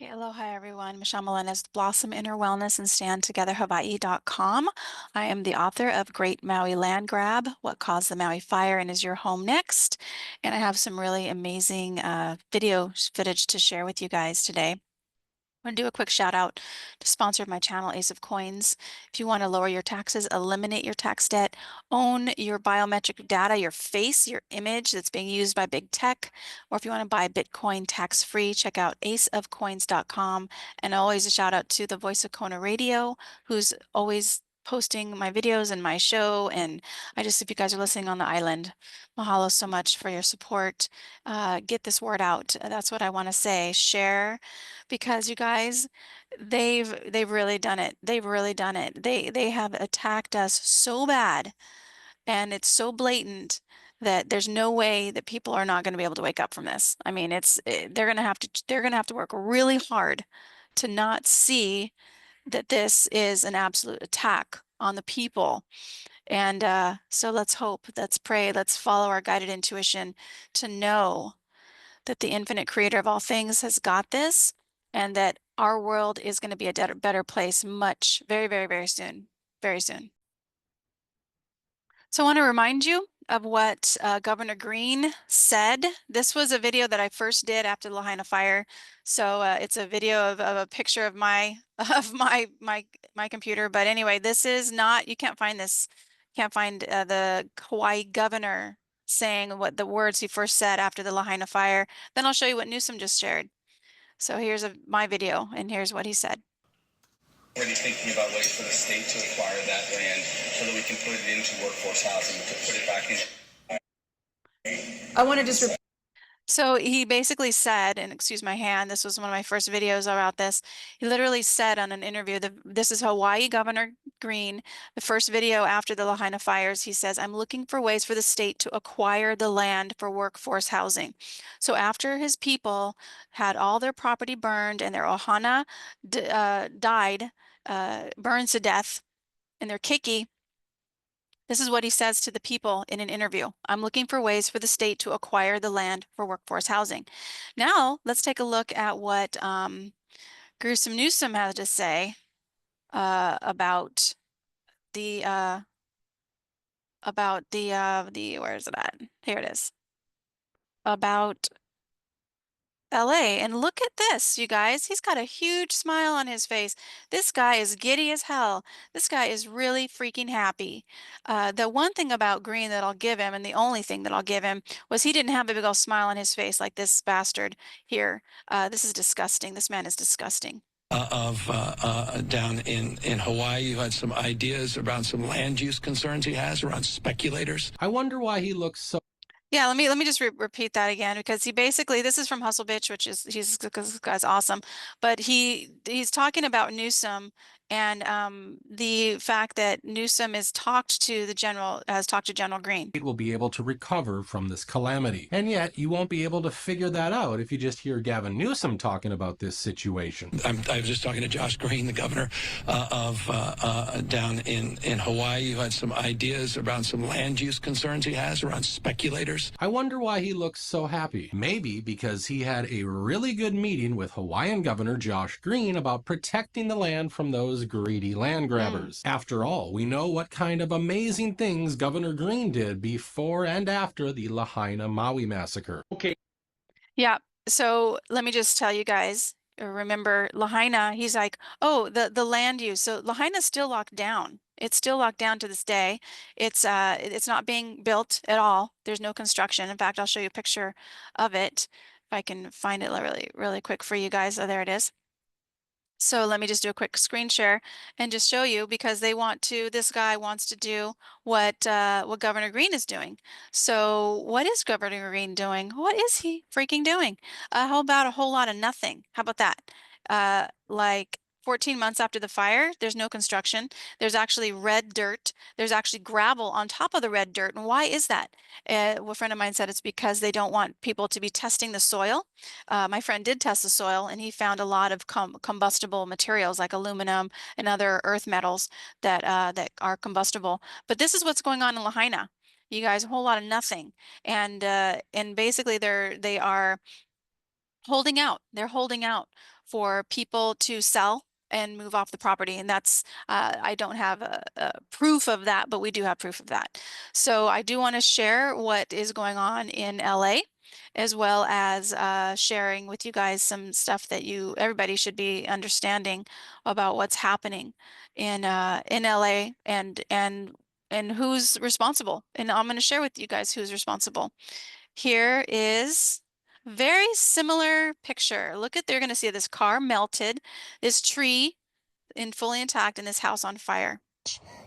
Hey, aloha everyone. Michelle Melendez, Blossom Inner Wellness and StandTogetherHawaii.com. I am the author of Great Maui Land Grab, What Caused the Maui Fire and Is Your Home Next? And I have some really amazing video footage to share with you guys today. I'm going to do a quick shout out to sponsor of my channel, Ace of Coins. If you want to lower your taxes, eliminate your tax debt, own your biometric data, your face, your image that's being used by big tech, or if you want to buy Bitcoin tax-free, check out aceofcoins.com. And always a shout out to the Voice of Kona Radio, who's always posting my videos and my show. And if you guys are listening on the island, mahalo so much for your support. Get this word out. That's what I want to say. Share, because you guys, they've really done it. They've really done it. They have attacked us so bad, and it's so blatant that there's no way that people are not going to be able to wake up from this. I mean, they're going to have to work really hard to not see that this is an absolute attack on the people. And so let's hope, let's pray, let's follow our guided intuition to know that the infinite creator of all things has got this, and that our world is going to be a better place very, very, very soon. Very soon. So I want to remind you of what Governor Green said. This was a video that I first did after the Lahaina fire. So it's a video of a picture of my my computer. But anyway, this is not, you can't find this. Can't find the Hawaii governor saying what the words he first said after the Lahaina fire. Then I'll show you what Newsom just shared. So here's my video, and here's what he said. Already thinking about ways for the state to acquire that land so that we can put it into workforce housing, to put it back in. I want to just So he basically said, and excuse my hand, this was one of my first videos about this. He literally said on an interview that this is Hawaii Governor Green, the first video after the Lahaina fires. He says, I'm looking for ways for the state to acquire the land for workforce housing. So after his people had all their property burned and their ohana died, burned to death, and their kiki, this is what he says to the people in an interview. I'm looking for ways for the state to acquire the land for workforce housing. Now, let's take a look at what Gruesome Newsom has to say about the where is it at? Here it is. About LA. And look at this, you guys. He's got a huge smile on his face. This guy is giddy as hell. This guy is really freaking happy. The one thing about Green that I'll give him, and the only thing that I'll give him, was he didn't have a big old smile on his face like this bastard here. This is disgusting. This man is disgusting. Down in Hawaii, you had some ideas around some land use concerns he has around speculators. I wonder why he looks so. Yeah, let me just repeat that again, because he basically, this is from Hustle Bitch, which is this guy's awesome, but he's talking about Newsom and the fact that Newsom has talked to General Green. Will be able to recover from this calamity. And yet you won't be able to figure that out if you just hear Gavin Newsom talking about this situation. I was just talking to Josh Green, the governor down in Hawaii, who had some ideas around some land use concerns he has around speculators. I wonder why he looks so happy. Maybe because he had a really good meeting with Hawaiian Governor Josh Green about protecting the land from those greedy land grabbers. After all, we know what kind of amazing things Governor Green did before and after the Lahaina Maui massacre. Okay. Yeah. So let me just tell you guys, remember Lahaina, he's like, oh, the land use. So Lahaina's still locked down. It's still locked down to this day. It's not being built at all. There's no construction. In fact, I'll show you a picture of it if I can find it really, really quick for you guys. Oh, there it is. So let me just do a quick screen share and just show you, because this guy wants to do what Governor Green is doing. So what is Governor Green doing? What is he freaking doing? How about a whole lot of nothing? How about that? Like 14 months after the fire, there's no construction. There's actually red dirt. There's actually gravel on top of the red dirt. And why is that? A friend of mine said it's because they don't want people to be testing the soil. My friend did test the soil, and he found a lot of combustible materials like aluminum and other earth metals that are combustible. But this is what's going on in Lahaina. You guys, a whole lot of nothing. And basically they are holding out. They're holding out for people to sell and move off the property. And that's, I don't have a proof of that, but we do have proof of that. So I do want to share what is going on in LA, as well as sharing with you guys some stuff that everybody should be understanding about what's happening in LA and who's responsible. And I'm going to share with you guys who's responsible. Here is very similar picture. Look at, they're going to see this car melted, this tree fully intact, and this house on fire.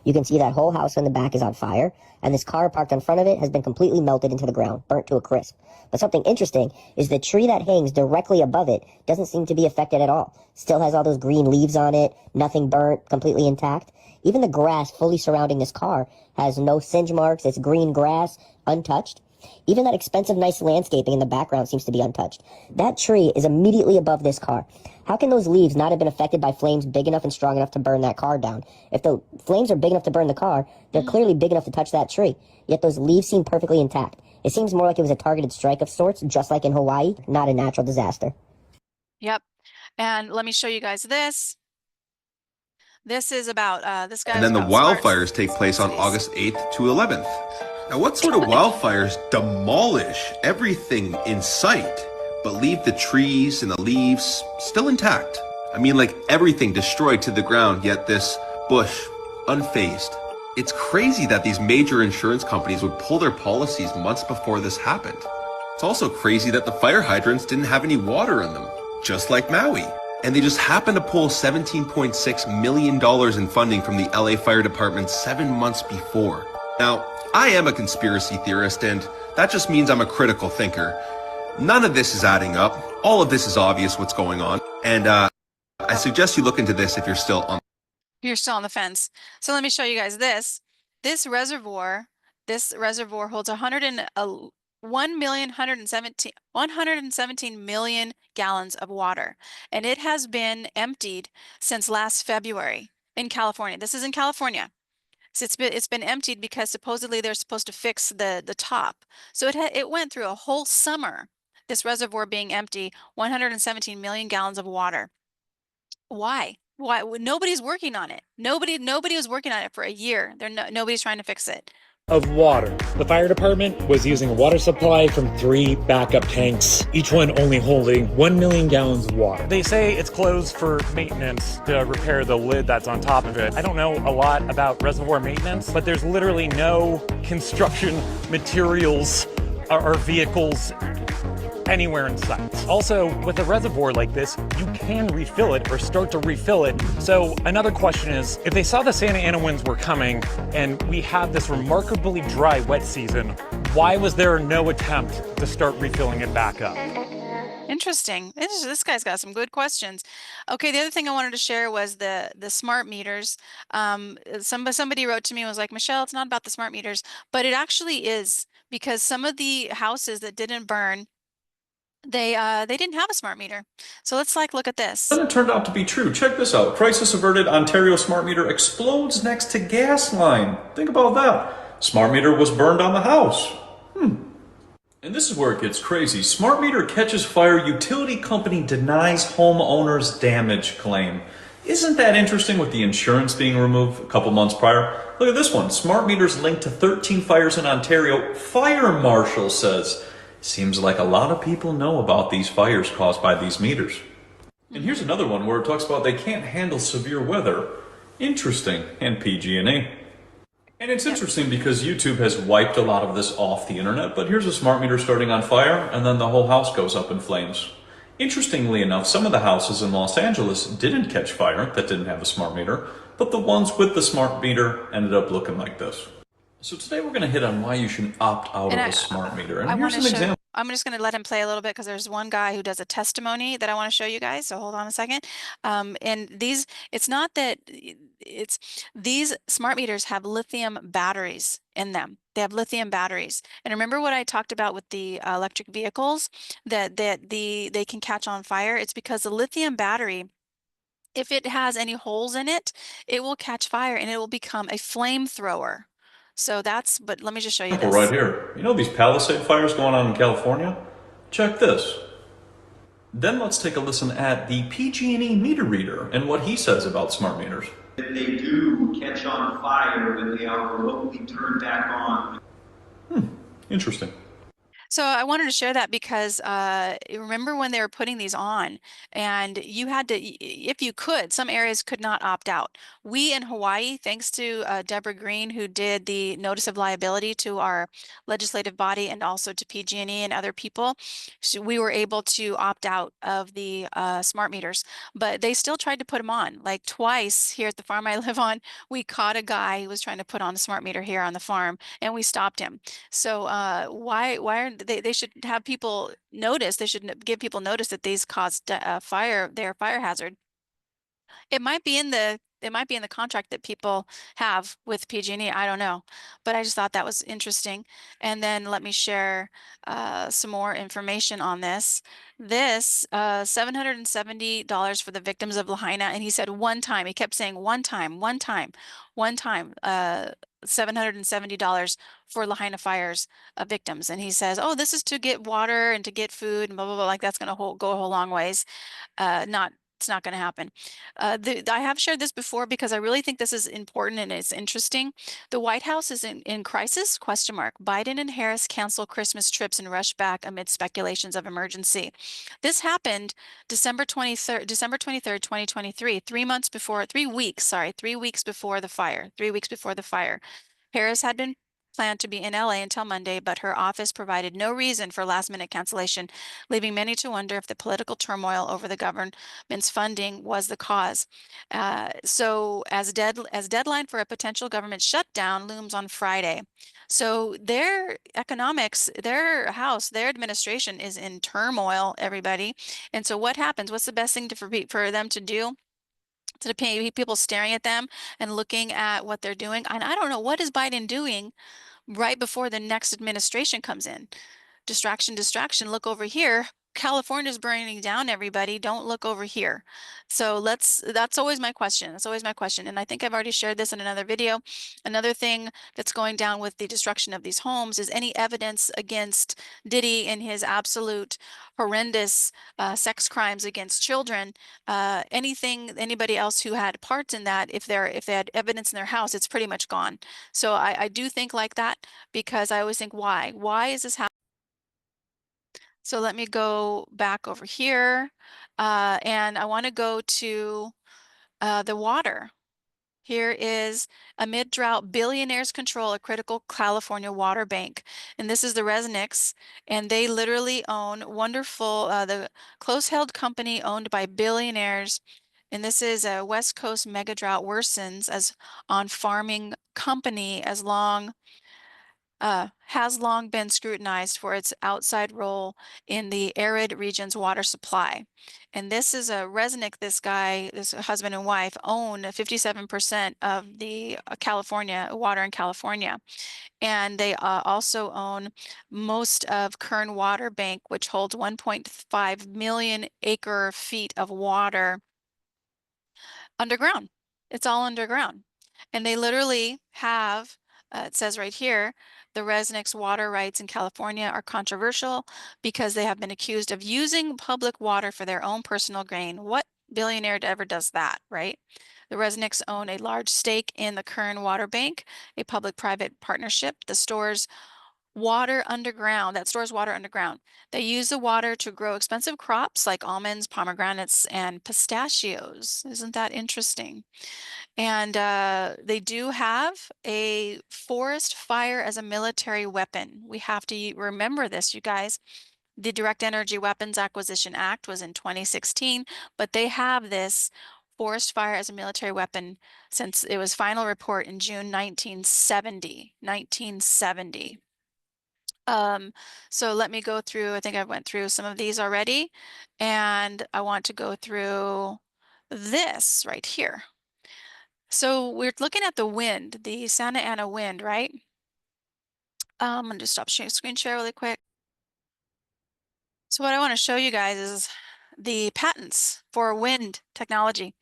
You can see that whole house in the back is on fire, and this car parked in front of it has been completely melted into the ground, burnt to a crisp. But something interesting is the tree that hangs directly above it doesn't seem to be affected at all. Still has all those green leaves on it, nothing burnt, completely intact. Even the grass fully surrounding this car has no singe marks, it's green grass, untouched. Even that expensive, nice landscaping in the background seems to be untouched. That tree is immediately above this car. How can those leaves not have been affected by flames big enough and strong enough to burn that car down? If the flames are big enough to burn the car, they're clearly big enough to touch that tree. Yet those leaves seem perfectly intact. It seems more like it was a targeted strike of sorts, just like in Hawaii, not a natural disaster. Yep. And let me show you guys this. This is about this guy. And then the wildfires take place on August 8th to 11th. Now, what sort of wildfires demolish everything in sight, but leave the trees and the leaves still intact? I mean, like everything destroyed to the ground, yet this bush unfazed. It's crazy that these major insurance companies would pull their policies months before this happened. It's also crazy that the fire hydrants didn't have any water in them, just like Maui. And they just happened to pull $17.6 million in funding from the LA Fire Department 7 months before. Now, I am a conspiracy theorist, and that just means I'm a critical thinker. None of this is adding up. All of this is obvious what's going on. And I suggest you look into this if you're still on. You're still on the fence. So let me show you guys this. This reservoir holds 117 million gallons of water, and it has been emptied since last February in California. This is in California. So it's been emptied because supposedly they're supposed to fix the top. So it went through a whole summer, this reservoir being empty, 117 million gallons of water. Why? Why? Nobody's working on it. Nobody was working on it for a year. Nobody's trying to fix it. Of water. The fire department was using a water supply from 3 backup tanks, each one only holding 1 million gallons of water. They say it's closed for maintenance to repair the lid that's on top of it. I don't know a lot about reservoir maintenance, but there's literally no construction materials or vehicles anywhere in sight. Also, with a reservoir like this, you can refill it or start to refill it. So another question is, if they saw the Santa Ana winds were coming and we have this remarkably dry wet season, why was there no attempt to start refilling it back up? Interesting. This guy's got some good questions. Okay, the other thing I wanted to share was the smart meters. Somebody wrote to me and was like, Michelle, it's not about the smart meters, but it actually is, because some of the houses that didn't burn, they didn't have a smart meter. So let's look at this. Then it turned out to be true. Check this out. Crisis averted. Ontario smart meter explodes next to gas line. Think about that. Smart meter was burned on the house. And this is where it gets crazy. Smart meter catches fire. Utility company denies homeowner's damage claim. Isn't that interesting, with the insurance being removed a couple months prior? Look at this one. Smart meters linked to 13 fires in Ontario. Fire marshal says. Seems like a lot of people know about these fires caused by these meters. And here's another one where it talks about they can't handle severe weather. Interesting. And PG&E. And it's interesting because YouTube has wiped a lot of this off the internet, but here's a smart meter starting on fire, and then the whole house goes up in flames. Interestingly enough, some of the houses in Los Angeles didn't catch fire that didn't have a smart meter, but the ones with the smart meter ended up looking like this. So today we're going to hit on why you should opt out of a smart meter. And here's an example. I'm just going to let him play a little bit because there's one guy who does a testimony that I want to show you guys. So hold on a second. And it's not that these smart meters have lithium batteries in them. They have lithium batteries. And remember what I talked about with the electric vehicles, that they can catch on fire? It's because the lithium battery, if it has any holes in it, it will catch fire and it will become a flamethrower. So but let me just show you this. Right here. You know these Palisade fires going on in California? Check this. Then let's take a listen at the PG&E meter reader and what he says about smart meters. If they do catch on fire, then they are remotely turned back on. Interesting. So I wanted to share that because remember when they were putting these on and you had to, if you could, some areas could not opt out. We in Hawaii, thanks to Deborah Green, who did the notice of liability to our legislative body and also to PG&E and other people, we were able to opt out of the smart meters, but they still tried to put them on. Like twice here at the farm I live on, we caught a guy who was trying to put on a smart meter here on the farm and we stopped him. So why aren't they should have people notice, they should give people notice that these cause fire, they're fire hazard. It might be in the contract that people have with PG&E. I don't know, but I just thought that was interesting. And then let me share some more information on this. This $770 for the victims of Lahaina, and he said one time. He kept saying one time, one time, one time. $770 for Lahaina fires victims, and he says, "Oh, this is to get water and to get food and blah blah blah." Like that's going to go a whole long ways. Not It's not going to happen. I have shared this before because I really think this is important and it's interesting. The White House is in crisis, question mark. Biden and Harris cancel Christmas trips and rush back amid speculations of emergency. This happened December 23rd, 2023, 3 weeks before the fire, 3 weeks before the fire. Harris had been planned to be in LA until Monday, but her office provided no reason for last-minute cancellation, leaving many to wonder if the political turmoil over the government's funding was the cause. So as deadline for a potential government shutdown looms on Friday. So their economics, their house, their administration is in turmoil, everybody. And so what happens? What's the best thing for them to do? To pay people staring at them and looking at what they're doing. And I don't know, what is Biden doing right before the next administration comes in? Distraction, distraction, look over here. California's burning down, everybody. Don't look over here. So that's always my question. That's always my question. And I think I've already shared this in another video. Another thing that's going down with the destruction of these homes is any evidence against Diddy and his absolute horrendous sex crimes against children. Anybody else who had parts in that, if they had evidence in their house, it's pretty much gone. So I do think like that because I always think, why? Why is this happening? So let me go back over here, and I want to go to the water. Here is amid drought, billionaires control a critical California water bank. And this is the Resnicks, and they literally own wonderful, the close-held company owned by billionaires. And this is a West Coast mega drought worsens as on farming company has long been scrutinized for its outside role in the arid region's water supply. And this is a Resnick, this husband and wife own 57% of the California water in California. And they also own most of Kern Water Bank, which holds 1.5 million acre feet of water underground. It's all underground. And they literally have, it says right here, the Resnick's water rights in California are controversial because they have been accused of using public water for their own personal gain. What billionaire ever does that, right? The Resnicks own a large stake in the Kern Water Bank, a public-private partnership that stores water underground. They use the water to grow expensive crops like almonds, pomegranates, and pistachios. Isn't that interesting? And they do have a forest fire as a military weapon. We have to remember this, you guys. The Direct Energy Weapons Acquisition Act was in 2016, but they have this forest fire as a military weapon since it was final report in June 1970. 1970. So let me go through, I think I went through some of these already, and I want to go through this right here. So we're looking at the wind, the Santa Ana wind, right? I'm gonna just stop sharing screen share really quick. So what I want to show you guys is the patents for wind technology.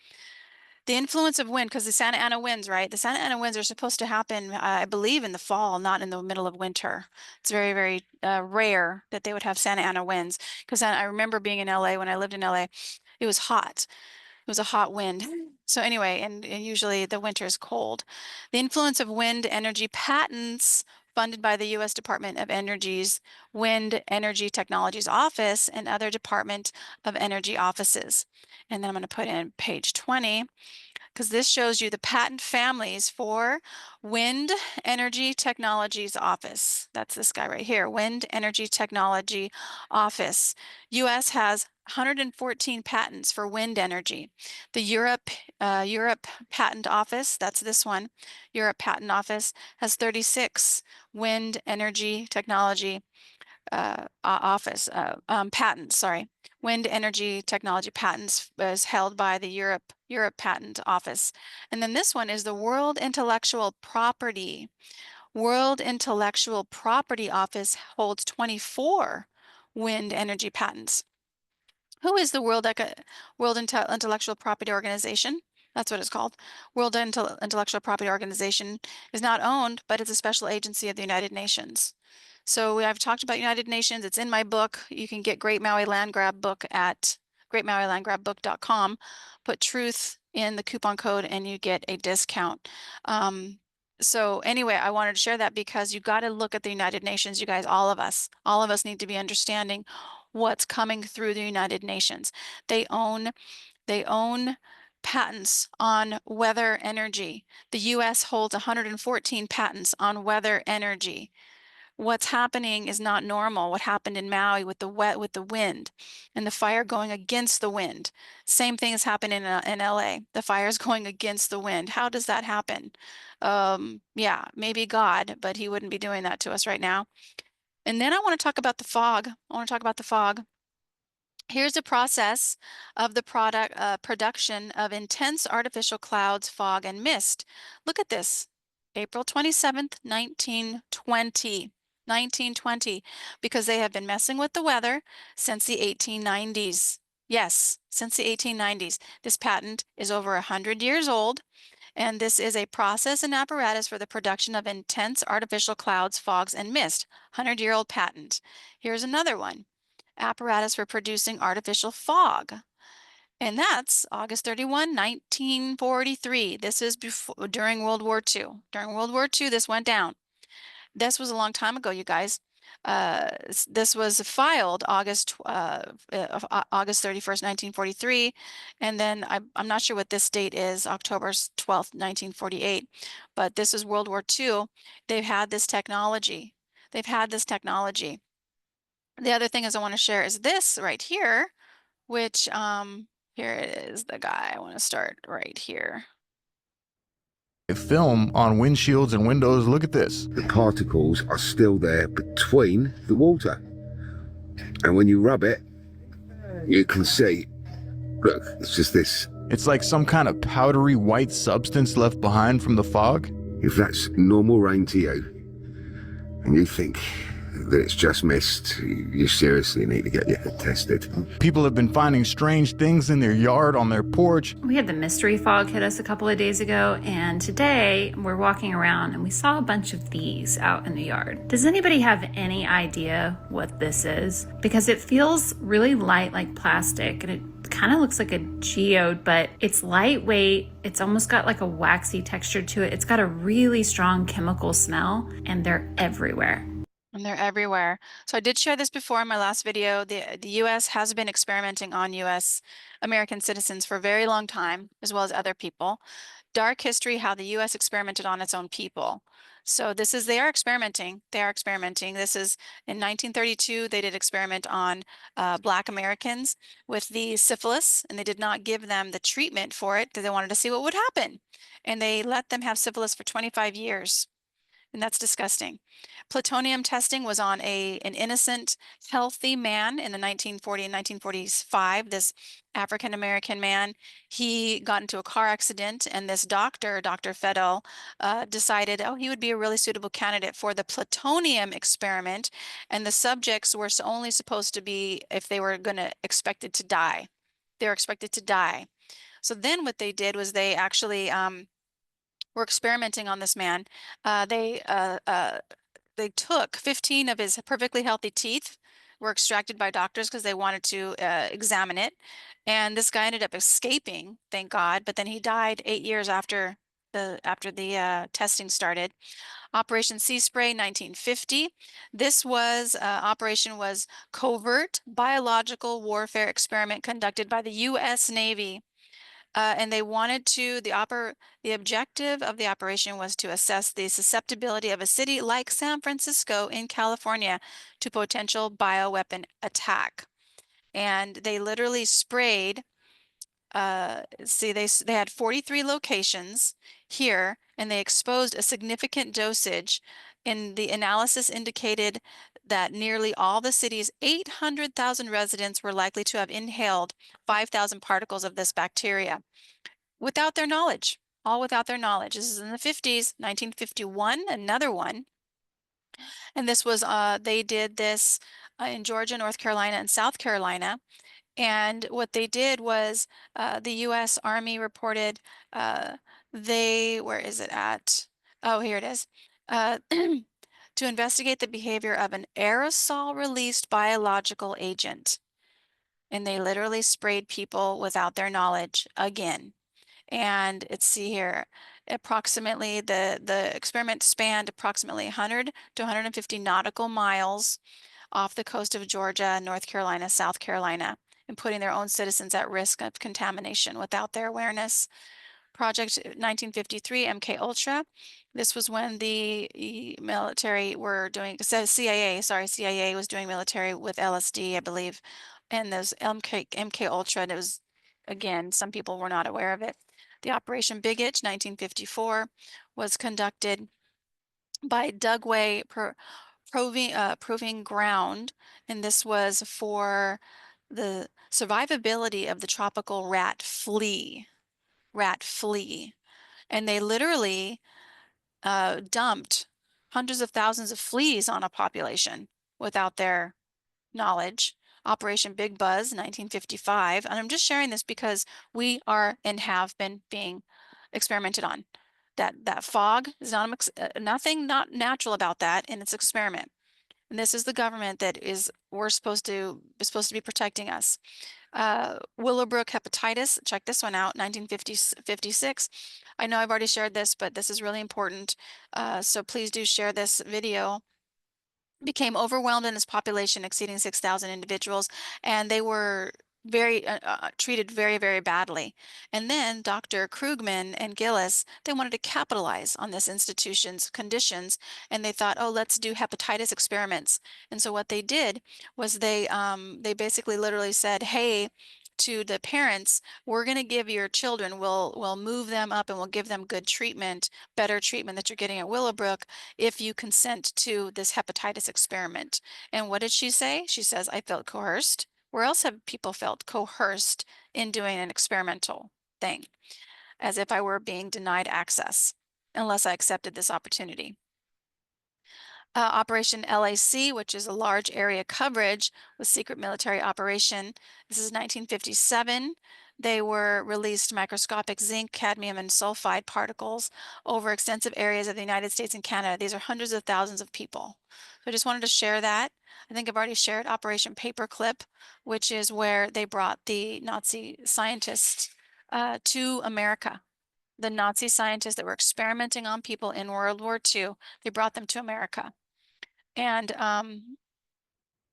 The influence of wind, because the Santa Ana winds, right? The Santa Ana winds are supposed to happen, I believe, in the fall, not in the middle of winter. It's very, very rare that they would have Santa Ana winds. Because I remember being in LA when I lived in LA, it was hot. It was a hot wind. So anyway, and usually the winter is cold. The influence of wind energy patents funded by the U.S. Department of Energy's Wind Energy Technologies Office and other Department of Energy offices. And then I'm going to put in page 20 because this shows you the patent families for Wind Energy Technologies Office. That's this guy right here, Wind Energy Technology Office. U.S. has 114 patents for wind energy. The Europe Patent Office, that's this one, Europe Patent Office has 36 wind energy technology office patents. Sorry, wind energy technology patents is held by the Europe Patent Office, and then this one is the World Intellectual Property. World Intellectual Property Office holds 24 wind energy patents. Who is the World Intellectual Property Organization? That's what it's called. World Intellectual Property Organization is not owned, but it's a special agency of the United Nations. So I've talked about United Nations. It's in my book. You can get Great Maui Land Grab book at greatmauilandgrabbook.com. Put truth in the coupon code and you get a discount. So anyway, I wanted to share that because you got to look at the United Nations, you guys, all of us need to be understanding what's coming through the United Nations. They own patents on weather energy. The US holds 114 patents on weather energy. What's happening is not normal. What happened in Maui with the wind and the fire going against the wind. Same thing is happening in LA. The fire is going against the wind. How does that happen? Yeah, maybe God, but he wouldn't be doing that to us right now. And then I want to talk about the fog. Here's a process of the production of intense artificial clouds, fog, and mist. Look at this. April 27th, 1920, because they have been messing with the weather since the 1890s. Yes, since the 1890s. This patent is over 100 years old, and this is a process and apparatus for the production of intense artificial clouds, fogs, and mist. 100-year-old patent. Here's another one. Apparatus for producing artificial fog. And that's August 31, 1943. This is during World War II. During World War II, this went down. This was a long time ago, you guys. This was filed August 31st, 1943. And then I'm not sure what this date is, October 12th, 1948. But this is World War II. They've had this technology. The other thing is I want to share is this right here, which here it is, the guy. I want to start right here. Film on windshields and windows. Look at this. The particles are still there between the water. And when you rub it, you can see, look, it's just this. It's like some kind of powdery white substance left behind from the fog. If that's normal rain to you, and you think that it's just mist, you seriously need to get your head tested. People have been finding strange things in their yard, on their porch. We had the mystery fog hit us a couple of days ago, and today we're walking around and we saw a bunch of these out in the yard. Does anybody have any idea what this is? Because it feels really light, like plastic, and it kind of looks like a geode, but it's lightweight. It's almost got like a waxy texture to it. It's got a really strong chemical smell, and they're everywhere. And they're everywhere. So I did share this before in my last video. The U.S. has been experimenting on U.S. American citizens for a very long time, as well as other people. Dark history, how the U.S. experimented on its own people. So this is, they are experimenting. This is in 1932, they did experiment on Black Americans with the syphilis, and they did not give them the treatment for it because they wanted to see what would happen. And they let them have syphilis for 25 years. And that's disgusting. Plutonium testing was on an innocent, healthy man in the 1940 and 1945. This African-American man, he got into a car accident, and this doctor, Dr. Fedel, decided, he would be a really suitable candidate for the plutonium experiment. And the subjects were only supposed to be if they were going to expected to die. They were expected to die. So then what they did was they actually were experimenting on this man. They took 15 of his perfectly healthy teeth, were extracted by doctors because they wanted to examine it. And this guy ended up escaping, thank God, but then he died 8 years after the testing started. Operation Sea Spray, 1950. This was operation was covert biological warfare experiment conducted by the U.S. Navy. And they wanted to, the objective of the operation was to assess the susceptibility of a city like San Francisco in California to potential bioweapon attack. And they literally sprayed, they had 43 locations here, and they exposed a significant dosage. And the analysis indicated that nearly all the city's 800,000 residents were likely to have inhaled 5,000 particles of this bacteria without their knowledge, all without their knowledge. This is in the 50s, 1951, another one. And this was, they did this in Georgia, North Carolina, and South Carolina. And what they did was the U.S. Army reported where is it at? Oh, here it is. To investigate the behavior of an aerosol-released biological agent. And they literally sprayed people without their knowledge again. And let's see here, approximately the experiment spanned approximately 100 to 150 nautical miles off the coast of Georgia, North Carolina, South Carolina, and putting their own citizens at risk of contamination without their awareness. Project 1953 MK Ultra. This was when the military were doing, CIA was doing military with LSD, I believe, and those MK Ultra. And it was, again, some people were not aware of it. The Operation Big Itch 1954 was conducted by Dugway Proving Ground, and this was for the survivability of the tropical rat flea. And they literally dumped hundreds of thousands of fleas on a population without their knowledge. Operation Big Buzz, 1955. And I'm just sharing this because we are and have been being experimented on. That fog is nothing not natural about that, and it's experiment. And this is the government that we're supposed to be protecting us. Willowbrook hepatitis, check this one out, 1956. I know I've already shared this, but this is really important. So please do share this video. Became overwhelmed in its population exceeding 6,000 individuals, and they were treated very, very badly. And then Dr. Krugman and Gillis, they wanted to capitalize on this institution's conditions, and they thought, oh, let's do hepatitis experiments. And so what they did was they basically literally said, hey, to the parents, we're going to give your children, we'll move them up and we'll give them good treatment, better treatment that you're getting at Willowbrook if you consent to this hepatitis experiment. And what did she say? She says, I felt coerced. Where else have people felt coerced in doing an experimental thing? As if I were being denied access unless I accepted this opportunity. Operation LAC, which is a large area coverage with secret military operation. This is 1957. They were released microscopic zinc, cadmium, and sulfide particles over extensive areas of the United States and Canada. These are hundreds of thousands of people. So I just wanted to share that. I think I've already shared Operation Paperclip, which is where they brought the Nazi scientists to America. The Nazi scientists that were experimenting on people in World War II, they brought them to America. And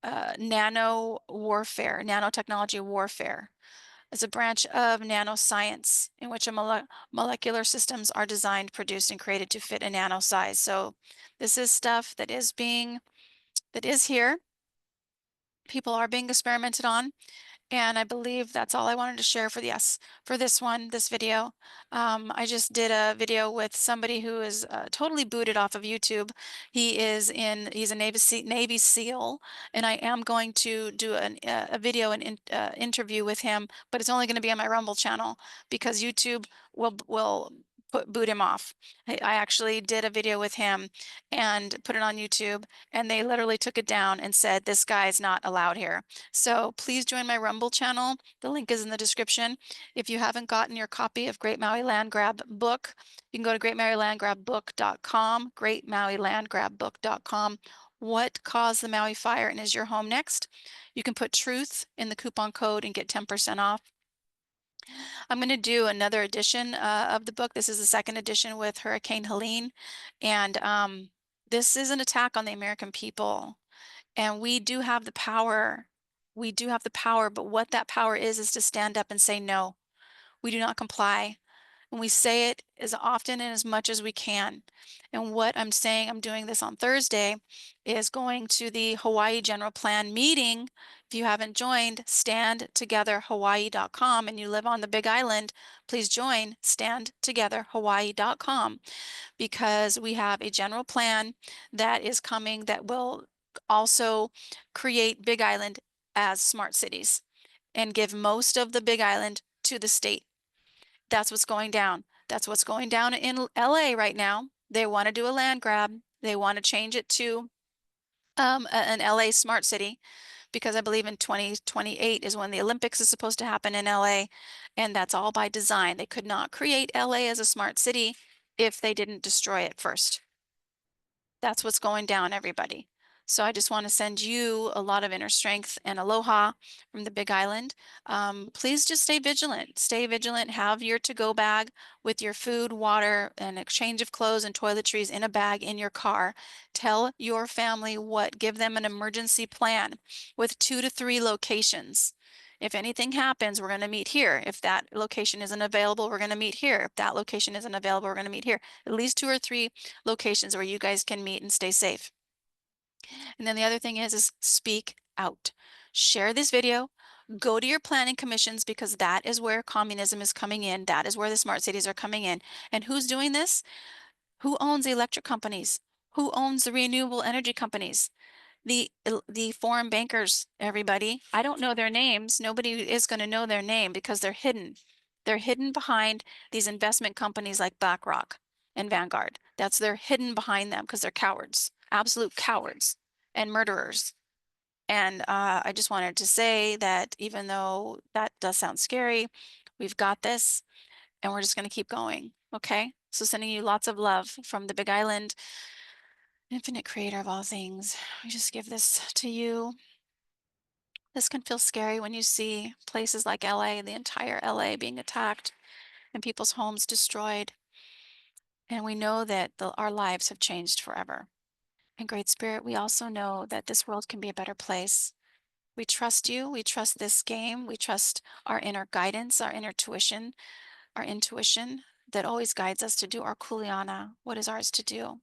nanotechnology warfare is a branch of nanoscience in which molecular systems are designed, produced, and created to fit a nano size. So this is stuff that is here. People are being experimented on. And I believe that's all I wanted to share for this video. I just did a video with somebody who is totally booted off of YouTube. He's a Navy SEAL, and I am going to do a video and interview with him, but it's only going to be on my Rumble channel because YouTube will boot him off. I actually did a video with him and put it on YouTube, and they literally took it down and said, this guy's not allowed here. So please join my Rumble channel. The link is in the description. If you haven't gotten your copy of Great Maui Land Grab book, you can go to greatmauilandgrabbook.com, greatmauilandgrabbook.com. What caused the Maui fire and is your home next? You can put truth in the coupon code and get 10% off. I'm going to do another edition of the book. This is the second edition with Hurricane Helene. And this is an attack on the American people. And we do have the power. We do have the power. But what that power is to stand up and say, no, we do not comply. And we say it as often and as much as we can. And what I'm saying, I'm doing this on Thursday, is going to the Hawaii General Plan meeting. If you haven't joined, standtogetherhawaii.com, and you live on the Big Island, please join standtogetherhawaii.com, because we have a general plan that is coming that will also create Big Island as smart cities and give most of the Big Island to the state. That's what's going down. That's what's going down in LA right now. They want to do a land grab. They want to change it to an LA smart city, because I believe in 2028 is when the Olympics is supposed to happen in LA. And that's all by design. They could not create LA as a smart city if they didn't destroy it first. That's what's going down, everybody. So I just want to send you a lot of inner strength and aloha from the Big Island. Please just stay vigilant. Stay vigilant. Have your to-go bag with your food, water, and exchange of clothes and toiletries in a bag in your car. Tell your family what. Give them an emergency plan with 2 to 3 locations. If anything happens, we're going to meet here. If that location isn't available, we're going to meet here. If that location isn't available, we're going to meet here. At least 2 or 3 locations where you guys can meet and stay safe. And then the other thing is speak out. Share this video. Go to your planning commissions, because that is where communism is coming in. That is where the smart cities are coming in. And who's doing this? Who owns the electric companies? Who owns the renewable energy companies? The foreign bankers, everybody. I don't know their names. Nobody is going to know their name because they're hidden. They're hidden behind these investment companies like BlackRock and Vanguard. They're hidden behind them because they're cowards, absolute cowards and murderers. And I just wanted to say that even though that does sound scary, we've got this, and we're just going to keep going. Okay? So sending you lots of love from the Big Island, infinite creator of all things. We just give this to you. This can feel scary when you see places like LA, the entire LA being attacked and people's homes destroyed. And we know that our lives have changed forever. And Great Spirit, we also know that this world can be a better place. We trust you. We trust this game. We trust our inner guidance, our intuition that always guides us to do our kuleana, what is ours to do.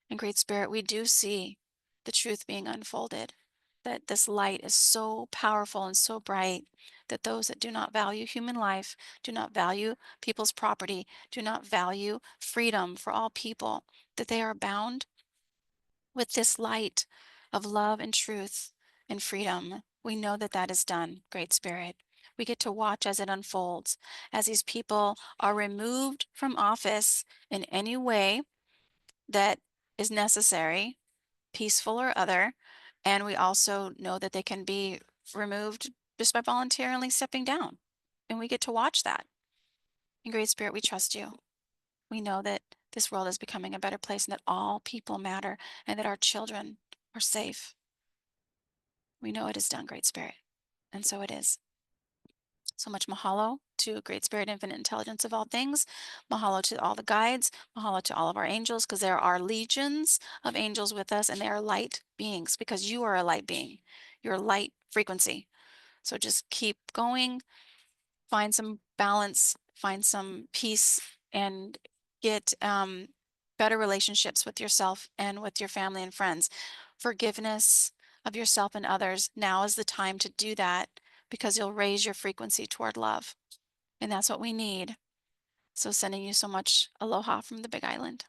And Great Spirit, we do see the truth being unfolded, that this light is so powerful and so bright that those that do not value human life, do not value people's property, do not value freedom for all people, that they are bound with this light of love and truth and freedom. We know that that is done, Great Spirit. We get to watch as it unfolds, as these people are removed from office in any way that is necessary, peaceful or other. And we also know that they can be removed just by voluntarily stepping down. And we get to watch that. In Great Spirit, we trust you. We know that this world is becoming a better place and that all people matter and that our children are safe. We know it is done, Great Spirit. And so it is. So much mahalo to Great Spirit, Infinite Intelligence of all things. Mahalo to all the guides. Mahalo to all of our angels, because there are legions of angels with us, and they are light beings, because you are a light being. You're a light frequency. So just keep going. Find some balance. Find some peace, and get better relationships with yourself and with your family and friends. Forgiveness of yourself and others. Now is the time to do that, because you'll raise your frequency toward love. And that's what we need. So sending you so much aloha from the Big Island.